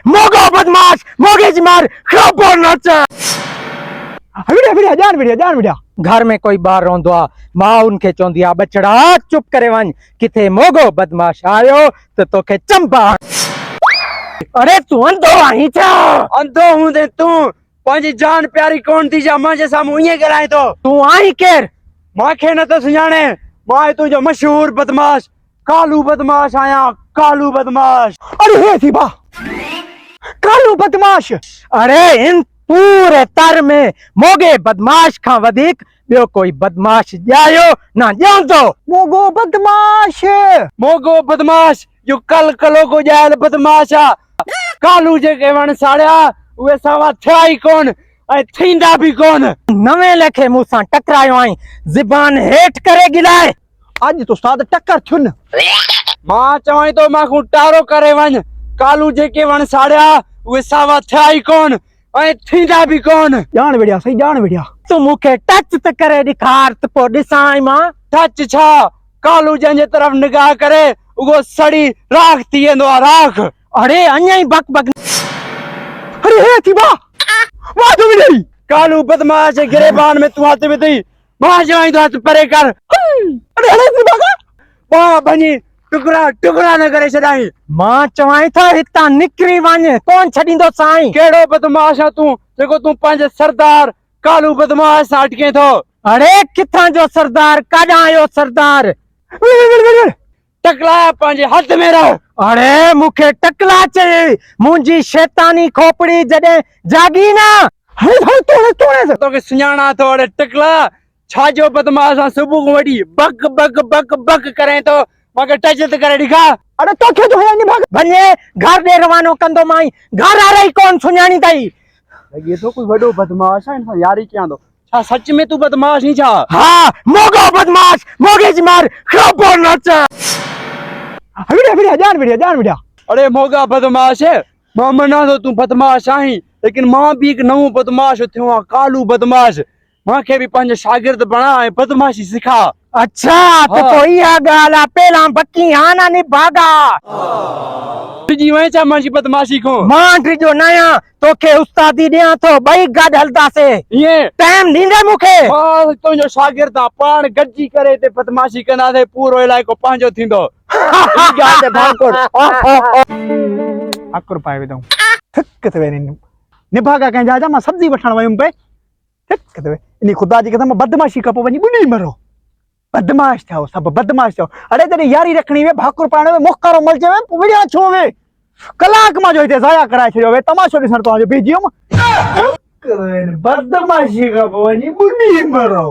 मोगो बदमाश मोगे मार खबर नच वीडियो वीडियो जान वीडियो घर में कोई बाहर रोंदो आ मां उनके चोंदी आ बचड़ा चुप करे वन किथे मोगो बदमाश आयो तो तोखे चंपा अरे तू अंधो आई छा अंधो हूं ते तू पंहिंजी जान प्यारी कोन थी जा मुंहिंजे साम्हूं ईअं ॻाल्हाए थो तू आई केर मूंखे न त सुञाणे मां तुंहिंजो मशहूर बदमाश कालू बदमाश आहियां कालू बदमाश अरे हे थी बा कालू बदमाश अरे इन पूरे तर में मोगे बदमाश खां वधीक ॿियो कोई बदमाश ॼायो ना ॼाणदो मोगो बदमाश जो कल कलो को ॼायल बदमाश आ कालू जेके वण साड़िया उहे सवा थिया ई कोन ऐं थींदा बि कोन नवे लेखे मूंसां टकरायो आई ज़बान हेठ करे गिलाए अज तो साद टक्कर थुन मां चवां तो मां टारो करे वञ कालू जेके वण साड़िया उहे सावा थिया ई कोन ऐं थींदा बि कोन जान बढ़िया सही जान बढ़िया तू मुखे टच त करे दिखार त पो दिसाई मां टच छा कालू जंहिंजे तरफ निगाह करे उहो सड़ी राख थी वेंदो आहे राख अरे अञा ही बक बक अरे हे थी बा वाह तू मिली कालू बदमाश गिरेबान में तू हथ विधी मां चवां तो हथ परे कर अरे हले थी बा मां भञी टुकड़ा टुकड़ा न करे छॾाई मां चवाई था हितां निकरी वञ कोन छॾींदो साईं कहिड़ो बदमाश आहे तूं जेको तूं पंहिंजे सरदार कालू बदमाश सां अटके थो अरे किथां जो सरदार काॾां आयो सरदार टकला पंहिंजे हथ में रह अरे मुखे टकला चई मुंहिंजी शैतानी खोपड़ी जॾहिं जागी ना हले तोड़े तोखे सुञाणा थो अड़े टकला छाजो बदमाश आहे सुबुह खां वठी बक बक बक बक करे थो मूंखे टच त करे ॾेखा अरे तोखे जो है नि भाग वञे घर ॾे रवानो कंदो माई घर आ रही कोन सुञाणी तई लॻे थो कोई वॾो बदमाश आहे हिन यारी कयां थो छा सच में तू बदमाश नहीं छा हाँ मोगो बदमाश मोगे जी मार खबर नच वीडियो जान वीडियो अरे मोगा बदमाश है मां मना तो तू बदमाश आहीं लेकिन मां भी एक नओं बदमाश थियो आ कालू बदमाश मूंखे भी पंहिंजो शागिर्द बणा ऐं बदमाशी सिखा अच्छा तो कोई आ गाला पेला बक्की हाना नि भागा तुझी वई छा मुंहिंजी बदमाशी को मां जो नया तोखे उस्तादी ॾियां थो ॿई गॾ हलदासे ये टाइम ॾींदे मूंखे मां तुंहिंजो शागिर्द आ पाण गॾिजी करे ते बदमाशी कंदासीं पूरो इलाइक़ो पंहिंजो थींदो अकुर पाए विदऊं थिक ते वेनी निभागा कंहिं जा मां सब्जी वठण वयुमि पे थिक ते इन खुदा जी कसम बदमाशी कपो वञी ॿुॾी मरो बदमाश थियो सब बदमाश थियो अरे तेरी यारी रखणी वे भाकुर पाणे में मुखकारो मलजे में विड़िया छो वे कलाक मां जो हिते ज़ाया कराए छॾियो वे तमाशो ॾिसण तो जो भेजियो बदमाशी कपो वञी ॿुॾी मरो